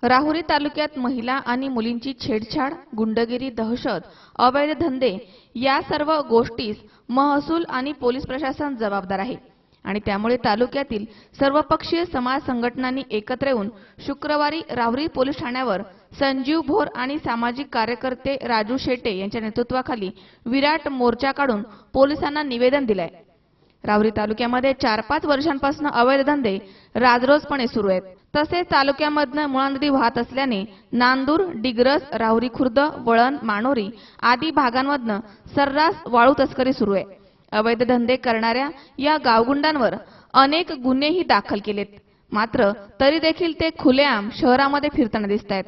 राहुरी तालुक्यात महिला आणि मुलींची छेडछाड, गुंडगिरी, दहशत, अवैध धंदे या सर्व गोष्टीस महसूल आणि पोलीस प्रशासन जबाबदार आहे आणि त्यामुळे तालुक्यातील सर्वपक्षीय समाज संघटनांनी एकत्र येऊन शुक्रवारी राहुरी पोलीस ठाण्यावर संजीव भोर आणि सामाजिक कार्यकर्ते राजू शेटे यांच्या नेतृत्वाखाली विराट मोर्चा काढून पोलिसांना निवेदन दिले आहे। राहुरी तालुक्यामध्ये 4-5 वर्षांपासून अवैध धंदे राजरोसपणे सुरू आहेत। तसेच तालुक्यामधून मुळा नदी वाहत असल्याने नांदूर, डिग्रस, राहुरी खुर्द, वळण, मानोरी आदी भागांमधून सर्रास वाळू तस्करी सुरू आहे। अवैध धंदे करणाऱ्या या गावगुंडांवर अनेक गुन्हेही दाखल केलेत, मात्र तरी देखील ते खुलेआम शहरामध्ये फिरताना दिसतात।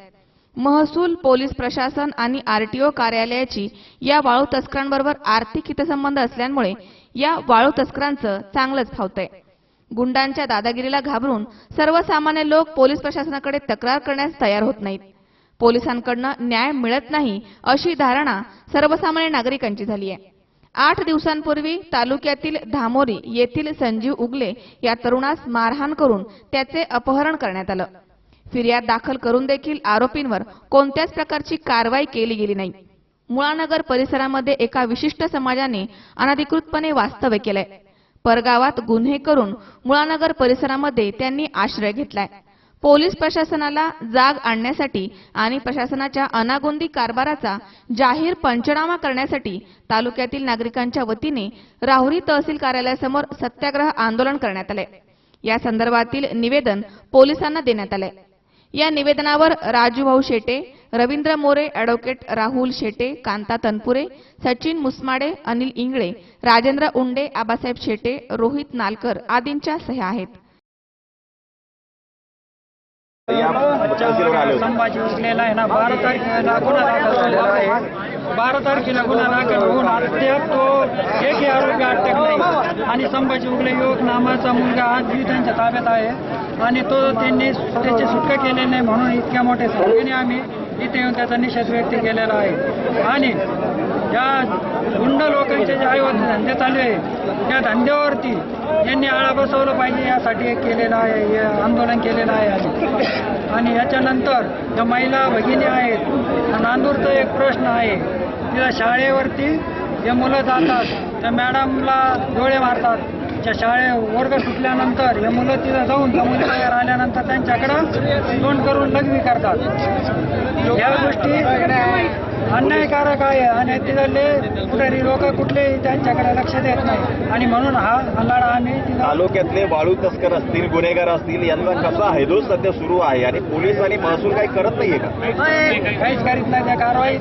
महसूल, पोलीस प्रशासन आणि आरटीओ कार्यालयाची या वाळू तस्करांबरोबर आर्थिक हितसंबंध असल्यामुळे या वाळू तस्करांचं चांगलंच फावतंय। गुंडांच्या दादागिरीला घाबरून सर्वसामान्य लोक पोलीस प्रशासनाकडे तक्रार करण्यास तयार होत नाहीत। पोलिसांकडून न्याय मिळत नाही अशी धारणा सर्वसामान्य नागरिकांची झाली आहे। 8 दिवसांपूर्वी तालुक्यातील धामोरी येथील संजीव उगले या तरुणास मारहाण करून त्याचे अपहरण करण्यात आलं। फिर्याद दाखल करून देखील आरोपींवर कोणत्याच प्रकारची कारवाई केली गेली नाही। मुळानगर परिसरामध्ये एका विशिष्ट समाजाने अनधिकृतपणे वास्तव्य केलंय। परगावात गुन्हे करून मुळानगर परिसरामध्ये त्यांनी आश्रय घेतलाय। पोलीस प्रशासनाला जाग आणण्यासाठी आणि प्रशासनाच्या अनागोंदी कारभाराचा जाहीर पंचनामा करण्यासाठी तालुक्यातील नागरिकांच्या वतीने राहुरी तहसील कार्यालयासमोर सत्याग्रह आंदोलन करण्यात आले। या संदर्भातील निवेदन पोलिसांना देण्यात आले। या निवेदनावर राजूभाऊ शेटे, रवींद्र मोरे, ॲडव्होकेट राहुल शेटे, कांता तनपुरे, सचिन मुसमाडे, अनिल इंगळे, राजेंद्र उंडे, आबासाहेब शेटे, रोहित नालकर आदींच्या सह्या आहेत। संभाजी उगलेला आहे ना 12 तारखेला गुन्हा दाखल झालेला आहे। 12 तारखेला गुन्हा दाखल होऊन अद्याप तो एकही आरोपी अटक नाही आणि संभाजी उगले युवक नामाचा मुलगा आजही त्यांच्या ताब्यात आहे आणि त्यांनी त्याची सुटका केलेली नाही म्हणून इतक्या मोठ्या संख्येने आम्ही इथे येऊन त्याचा निषेध व्यक्त केलेला आहे। आणि या गुंड लोकांचे जे अवैध धंदे चालू आहे त्या धंद्यावरती यांनी आळा बसवलं पाहिजे यासाठी केलेलं आहे, हे आंदोलन केलेलं आहे। आणि याच्यानंतर ज्या महिला भगिनी आहेत, नांदूरचा एक प्रश्न आहे, तिथं शाळेवरती जे मुलं जातात त्या मॅडमला डोळे मारतात। त्या वर्ग सुटल्यानंतर हे मुलं तिथं जाऊन त्या मुली बाहेर आल्यानंतर त्यांच्याकडं तोंड करून लघवी करतात। या गोष्टी अन्यायकारक आहे आणि तिथले कुठेही लोक कुठलेही त्यांच्याकडे लक्ष देत नाही आणि म्हणून हा लढा आम्ही तालुक्यातले वाळू तस्कर असतील, गुन्हेगार असतील यांना कसा हैदोस सध्या सुरू आहे आणि पोलीस आणि महसूल काही करत नाहीये का? काहीच करीत नाही त्या कारवाई।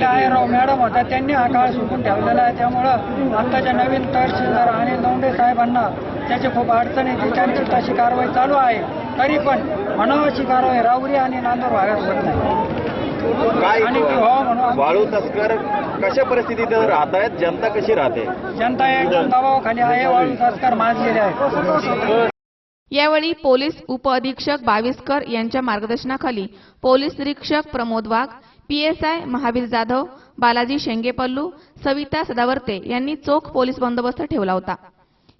आहे राव मॅडम होता त्यांनी हा काळ सुकून ठेवलेला आहे, त्यामुळं आत्ताच्या नवीन तहसीलदार आणि दौंडे साहेबांना त्याची खूप अडचण येते। त्यांची तशी कारवाई चालू आहे, तरी पण म्हणावशी कारवाई राहुरी आणि नांदूर भागात होत नाही। आणि वाळू तस्कर कशा परिस्थितीत राहत आहेत, जनता कशी राहते? जनता एकदम दबावाखाली आहे, वाळू तस्कर माजलेले आहे। यावेळी पोलीस उपअधीक्षक बाविस्कर यांच्या मार्गदर्शनाखाली पोलीस निरीक्षक प्रमोद वाघ, पीएसआय महावीर जाधव, बालाजी शेंगेपल्लू, सविता सदावर्ते यांनी चोख पोलीस बंदोबस्त ठेवला होता।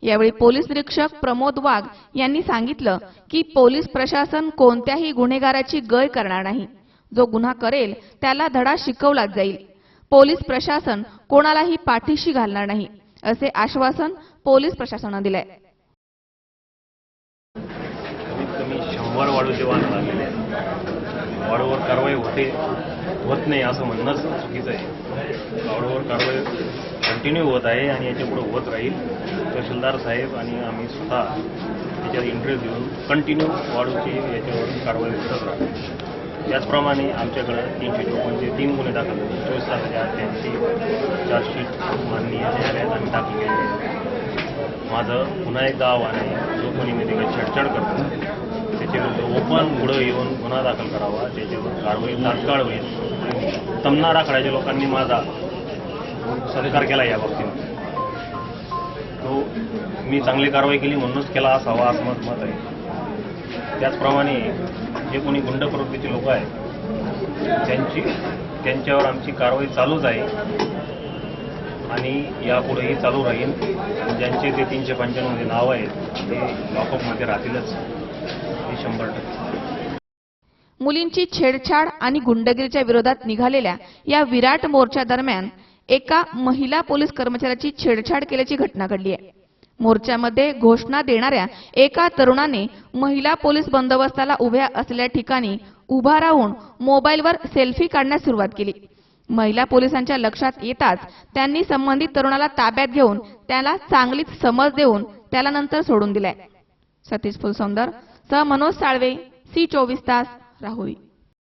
यावेळी पोलीस निरीक्षक प्रमोद वाघ यांनी सांगितलं की पोलीस प्रशासन कोणत्याही गुन्हेगाराची गय करणार नाही। जो गुन्हा करेल त्याला धडा शिकवलाच जाईल। पोलीस प्रशासन कोणालाही पाठीशी घालणार नाही असे आश्वासन पोलीस प्रशासनाने दिले। कमी 100 वाळूचे वाहन लागलेले आहेत। वाळूवर कारवाई होत नाही असं म्हणणंच चुकीचं आहे। वाळूवर कारवाई कंटिन्यू होत आहे आणि याच्या पुढे होत राहील। तहसीलदार साहेब आणि आम्ही स्वतः याच्यात इंटरेस्ट घेऊन कंटिन्यू वाळूची याच्यावर कारवाई करत राहतो। त्याचप्रमाणे आमच्याकडे 354चे 3 गुन्हे दाखल झाले। 24,000 चार्जशीट माननीय न्यायालयात आम्ही दाखल केले आहे। माझं पुन्हा एकदा आव्हान आहे, जो कोणी मध्ये काही छेडछाड करतो त्याच्याविरुद्ध ओपन पुढं येऊन गुन्हा दाखल करावा, त्याच्यावर कारवाई तात्काळ होईल। तमना राखड्याच्या लोकांनी माझा सहकार केला या बाबतीत, तो मी चांगली कारवाई केली म्हणूनच केला असावा असं मत आहे। त्याचप्रमाणे जे कोणी गुंड प्रवृत्तीचे लोक आहेत त्यांच्यावर आमची कारवाई चालूच आहे आणि यापुढेही चालू राहील। ज्यांचे ते 395 नाव आहेत ते लॉकअपमध्ये राहतीलच, हे 100%। मुलींची छेडछाड आणि गुंडगिरीच्या विरोधात निघालेल्या या विराट मोर्चा दरम्यान एका महिला पोलीस कर्मचाऱ्याची छेडछाड केल्याची घटना घडली आहे. मोर्चामध्ये घोषणा देणाऱ्या एका तरुणाने महिला पोलीस बंदोबस्ताला उभ्या असलेल्या ठिकाणी उभा राहून मोबाईलवर सेल्फी काढण्यास सुरुवात केली. महिला पोलिसांच्या लक्षात येताच त्यांनी संबंधित तरुणाला ताब्यात घेऊन त्याला चांगलीच समज देऊन त्याला नंतर सोडून दिलाय. सतीश फुलसौंदर सह मनोज साळवे, सी 24 तास, राहुरी.